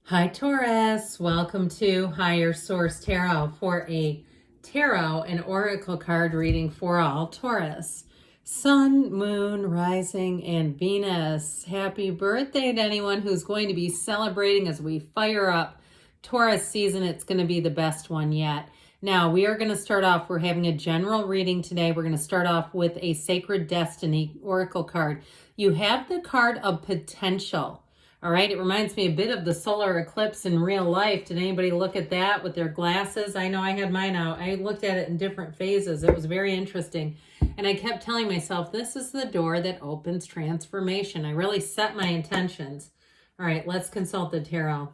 Hi Taurus, welcome to Higher Source Tarot for a tarot and oracle card reading for all Taurus. Sun, Moon, Rising, and Venus. Happy birthday to anyone who's going to be celebrating as we fire up Taurus season. It's going to be the best one yet. Now, we are going to start off, we're having a general reading today. We're going to start off with a Sacred Destiny oracle card. You have the card of potential. All right, it reminds me a bit of the solar eclipse in real life. Did anybody look at that with their glasses? I know I had mine out. I looked at it in different phases. It was very interesting. And I kept telling myself, this is the door that opens transformation. I really set my intentions. All right, let's consult the tarot.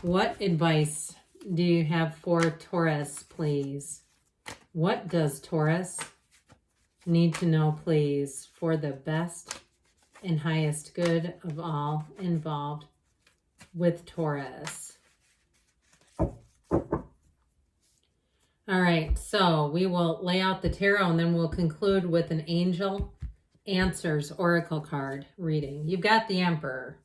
What advice do you have for Taurus, please? What does Taurus need to know, please, for the best and highest good of all involved with Taurus? All right, so we will lay out the tarot and then we'll conclude with an Angel Answers oracle card reading. You've got the Emperor,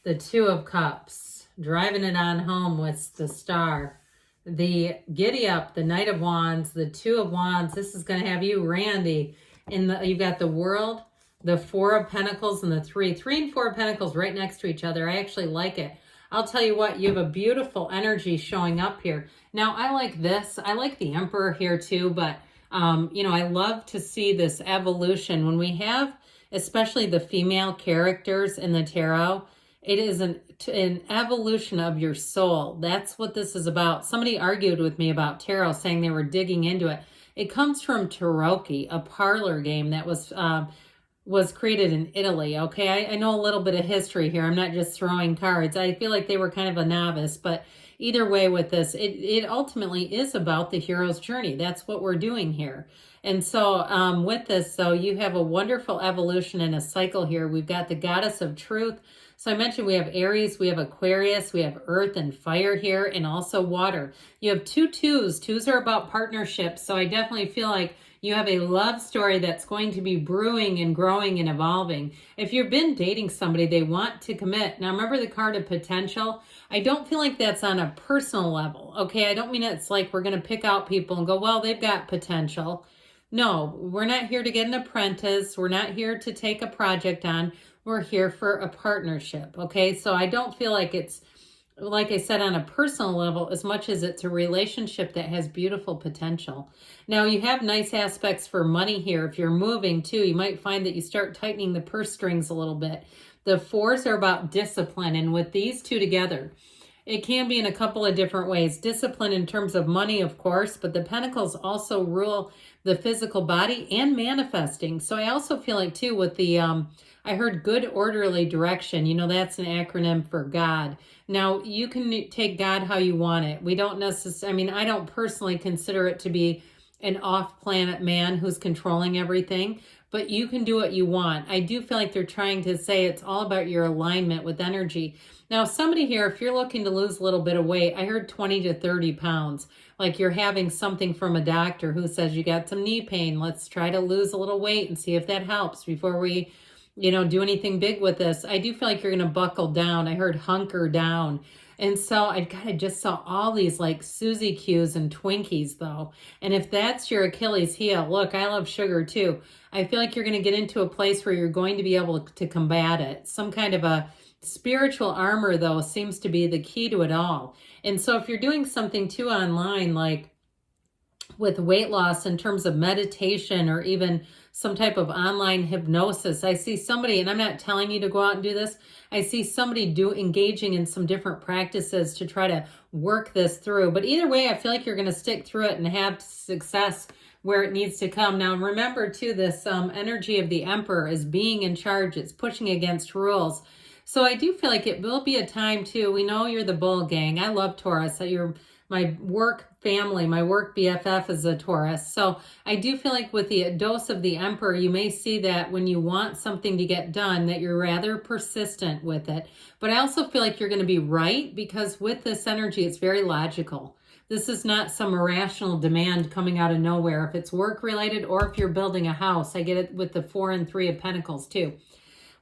the Two of Cups, driving it on home with the Star, the Giddy Up, the Knight of Wands, the Two of Wands. This is going to have you, Randy. You've got the World, the Four of Pentacles, and the Three and Four of Pentacles right next to each other. I actually like it. I'll tell you what, you have a beautiful energy showing up here. Now, I like this. I like the Emperor here too, but, I love to see this evolution. When we have, especially the female characters in the tarot, it is an evolution of your soul. That's what this is about. Somebody argued with me about tarot, saying they were digging into it. It comes from Tarocchi, a parlor game that was created in Italy, okay? I know a little bit of history here. I'm not just throwing cards. I feel like they were kind of a novice, but either way with this, it ultimately is about the hero's journey. That's what we're doing here. And so with this, so you have a wonderful evolution and a cycle here. We've got the Goddess of Truth. So I mentioned we have Aries, we have Aquarius, we have Earth and Fire here, and also Water. You have two twos. Twos are about partnerships. So I definitely feel like you have a love story that's going to be brewing and growing and evolving. If you've been dating somebody, they want to commit. Now, remember the card of potential? I don't feel like that's on a personal level, okay? I don't mean it's like we're going to pick out people and go, well, they've got potential. No, we're not here to get an apprentice. We're not here to take a project on. We're here for a partnership, okay? So I don't feel like it's, like I said, on a personal level, as much as it's a relationship that has beautiful potential. Now, you have nice aspects for money here. If you're moving too, you might find that you start tightening the purse strings a little bit. The fours are about discipline, and with these two together, it can be in a couple of different ways. Discipline in terms of money, of course, but the Pentacles also rule the physical body and manifesting. So I also feel like too with the, I heard good orderly direction. You know, that's an acronym for God. Now, you can take God how you want it. We don't necessarily, I don't personally consider it to be an off-planet man who's controlling everything, but you can do what you want. I do feel like they're trying to say it's all about your alignment with energy. Now, somebody here, if you're looking to lose a little bit of weight, I heard 20 to 30 pounds. Like you're having something from a doctor who says you got some knee pain. Let's try to lose a little weight and see if that helps before we, do anything big with this. I do feel like you're going to buckle down. I heard hunker down. And so I kind of just saw all these like Suzy Q's and Twinkies though. And if that's your Achilles heel, look, I love sugar too. I feel like you're going to get into a place where you're going to be able to combat it. Some kind of a spiritual armor though seems to be the key to it all. And so if you're doing something too online, like with weight loss in terms of meditation or even some type of online hypnosis, I see somebody, and I'm not telling you to go out and do this, I see somebody engaging in some different practices to try to work this through. But either way, I feel like you're going to stick through it and have success where it needs to come. Now, remember too, this energy of the Emperor is being in charge. It's pushing against rules. So I do feel like it will be a time too. We know you're the bull gang. I love Taurus. You're my work family, my work BFF is a Taurus. So I do feel like with the dose of the Emperor, you may see that when you want something to get done, that you're rather persistent with it. But I also feel like you're going to be right, because with this energy, it's very logical. This is not some irrational demand coming out of nowhere. If it's work related or if you're building a house, I get it with the 4 and 3 of Pentacles too.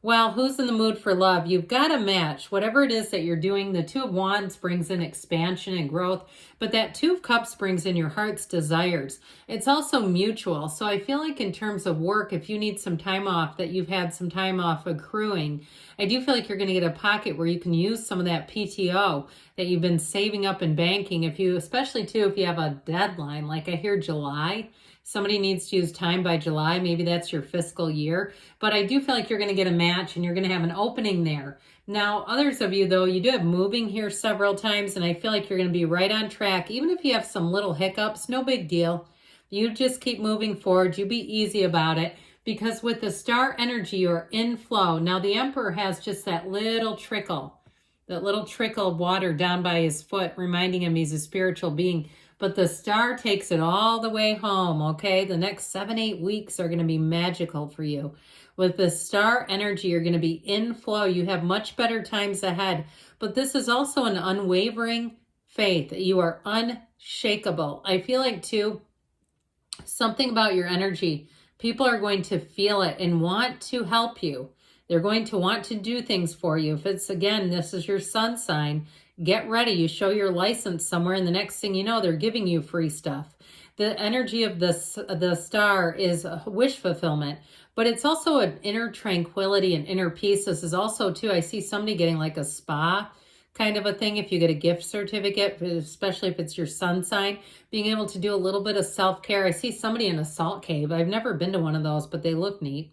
Well, who's in the mood for love? You've got a match. Whatever it is that you're doing, the Two of Wands brings in expansion and growth, but that Two of Cups brings in your heart's desires. It's also mutual. So I feel like in terms of work, if you need some time off, that you've had some time off accruing, I do feel like you're going to get a pocket where you can use some of that PTO that you've been saving up and banking. If you, especially too, if you have a deadline, like I hear July, somebody needs to use time by July. Maybe that's your fiscal year. But I do feel like you're going to get a match and you're going to have an opening there. Now, others of you, though, you do have moving here several times, and I feel like you're going to be right on track. Even if you have some little hiccups, no big deal. You just keep moving forward. You be easy about it, because with the star energy, you're in flow. Now, the Emperor has just that little trickle of water down by his foot, reminding him he's a spiritual being. But the star takes it all the way home, okay? The next 7-8 weeks are going to be magical for you. With the star energy, you're going to be in flow. You have much better times ahead. But this is also an unwavering faith. You are unshakable. I feel like, too, something about your energy. People are going to feel it and want to help you. They're going to want to do things for you. If it's, again, this is your sun sign, get ready. You show your license somewhere, and the next thing you know, they're giving you free stuff. The energy of the star is a wish fulfillment, but it's also an inner tranquility and inner peace. This is also, too, I see somebody getting like a spa kind of a thing. If you get a gift certificate, especially if it's your sun sign, being able to do a little bit of self-care. I see somebody in a salt cave. I've never been to one of those, but they look neat.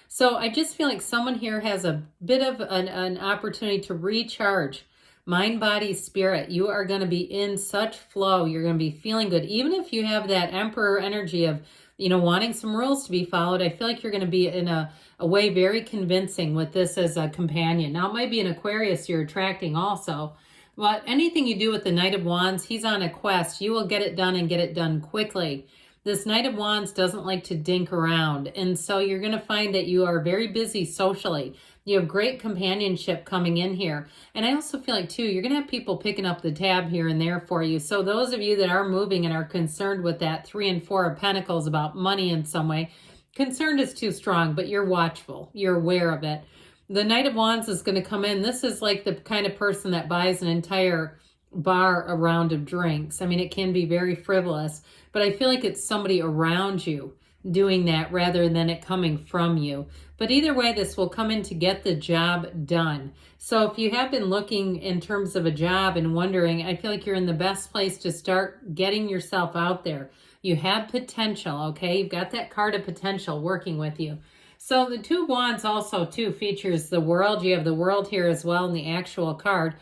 So I just feel like someone here has a bit of an opportunity to recharge mind, body, spirit. You are going to be in such flow. You're going to be feeling good. Even if you have that Emperor energy of, wanting some rules to be followed, I feel like you're going to be in a way very convincing with this as a companion. Now, it might be an Aquarius you're attracting also. But anything you do with the Knight of Wands, he's on a quest. You will get it done and get it done quickly. This Knight of Wands doesn't like to dink around. And so you're going to find that you are very busy socially. You have great companionship coming in here. And I also feel like, too, you're going to have people picking up the tab here and there for you. So those of you that are moving and are concerned with that 3 and 4 of Pentacles about money in some way, concerned is too strong, but you're watchful. You're aware of it. The Knight of Wands is going to come in. This is like the kind of person that buys an entire bar a round of drinks. I mean, it can be very frivolous, but I feel like it's somebody around you doing that rather than it coming from you. But either way, this will come in to get the job done. So if you have been looking in terms of a job and wondering, I feel like you're in the best place to start getting yourself out there. You have potential, okay? You've got that card of potential working with you. So the Two of Wands also, too, features the World. You have the World here as well in the actual card.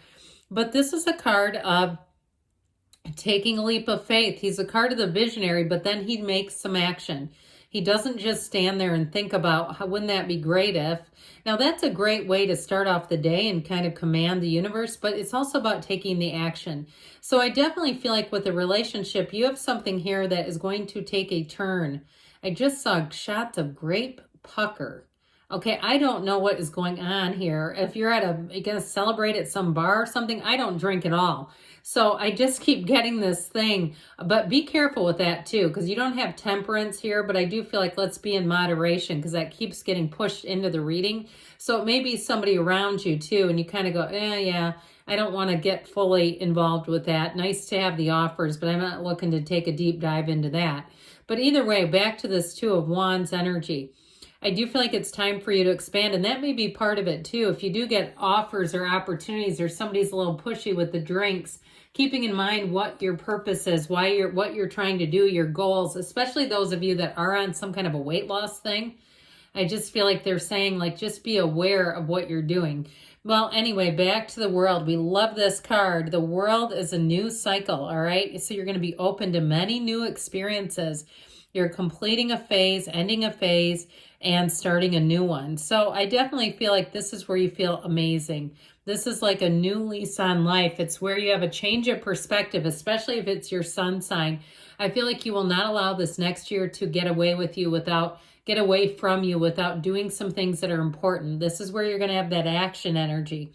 But this is a card of taking a leap of faith. He's a card of the visionary, but then he makes some action. He doesn't just stand there and think about, how wouldn't that be great if? Now, that's a great way to start off the day and kind of command the universe, but it's also about taking the action. So I definitely feel like with a relationship, you have something here that is going to take a turn. I just saw shots of grape pucker. Okay, I don't know what is going on here. If you're going to celebrate at some bar or something, I don't drink at all. So I just keep getting this thing. But be careful with that too, because you don't have temperance here. But I do feel like let's be in moderation, because that keeps getting pushed into the reading. So it may be somebody around you too, and you kind of go, yeah, I don't want to get fully involved with that. Nice to have the offers, but I'm not looking to take a deep dive into that. But either way, back to this Two of Wands energy. I do feel like it's time for you to expand, and that may be part of it too. If you do get offers or opportunities, or somebody's a little pushy with the drinks, keeping in mind what your purpose is, what you're trying to do, your goals, especially those of you that are on some kind of a weight loss thing. I just feel like they're saying, like, just be aware of what you're doing. Well, anyway, back to the World. We love this card. The World is a new cycle, all right? So you're going to be open to many new experiences. You're completing a phase, ending a phase, and starting a new one. So I definitely feel like this is where you feel amazing. This is like a new lease on life. It's where you have a change of perspective, especially if it's your sun sign. I feel like you will not allow this next year to get away from you without doing some things that are important. This is where you're going to have that action energy.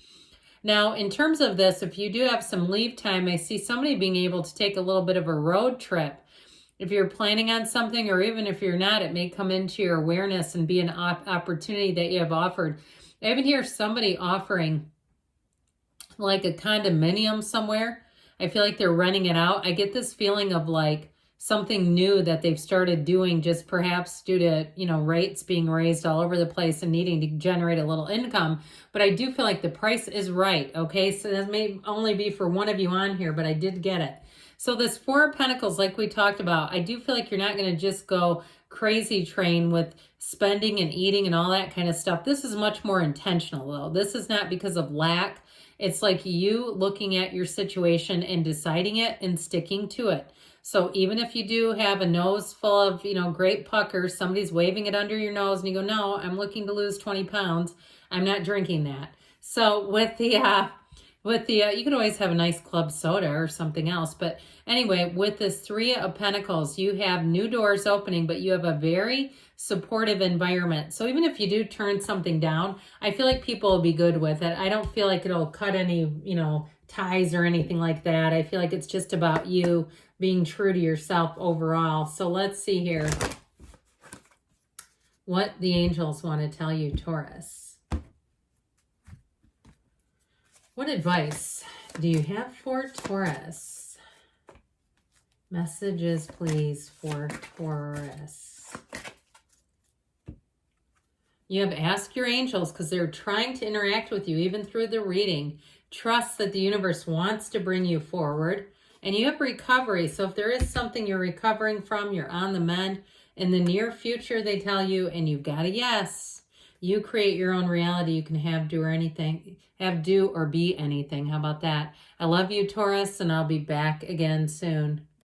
Now, in terms of this, if you do have some leave time, I see somebody being able to take a little bit of a road trip. If you're planning on something, or even if you're not, it may come into your awareness and be an opportunity that you have offered. I even hear somebody offering like a condominium somewhere. I feel like they're renting it out. I get this feeling of like something new that they've started doing, just perhaps due to, you know, rates being raised all over the place and needing to generate a little income. But I do feel like the price is right. Okay. So that may only be for one of you on here, but I did get it. So this Four of Pentacles, like we talked about, I do feel like you're not going to just go crazy train with spending and eating and all that kind of stuff. This is much more intentional though. This is not because of lack. It's like you looking at your situation and deciding it and sticking to it. So even if you do have a nose full of, you know, great puckers, somebody's waving it under your nose and you go, no, I'm looking to lose 20 pounds. I'm not drinking that. So with the, you could always have a nice club soda or something else. But anyway, with this Three of Pentacles, you have new doors opening, but you have a very supportive environment. So even if you do turn something down, I feel like people will be good with it. I don't feel like it'll cut any, you know, ties or anything like that. I feel like it's just about you being true to yourself overall. So let's see here what the angels want to tell you, Taurus. What advice do you have for Taurus? Messages, please, for Taurus. You have asked your angels because they're trying to interact with you even through the reading. Trust that the universe wants to bring you forward. And you have recovery. So if there is something you're recovering from, you're on the mend. In the near future, they tell you, and you've got a yes. You create your own reality. You can have, do, or anything. Have, do, or be anything. How about that? I love you, Taurus, and I'll be back again soon.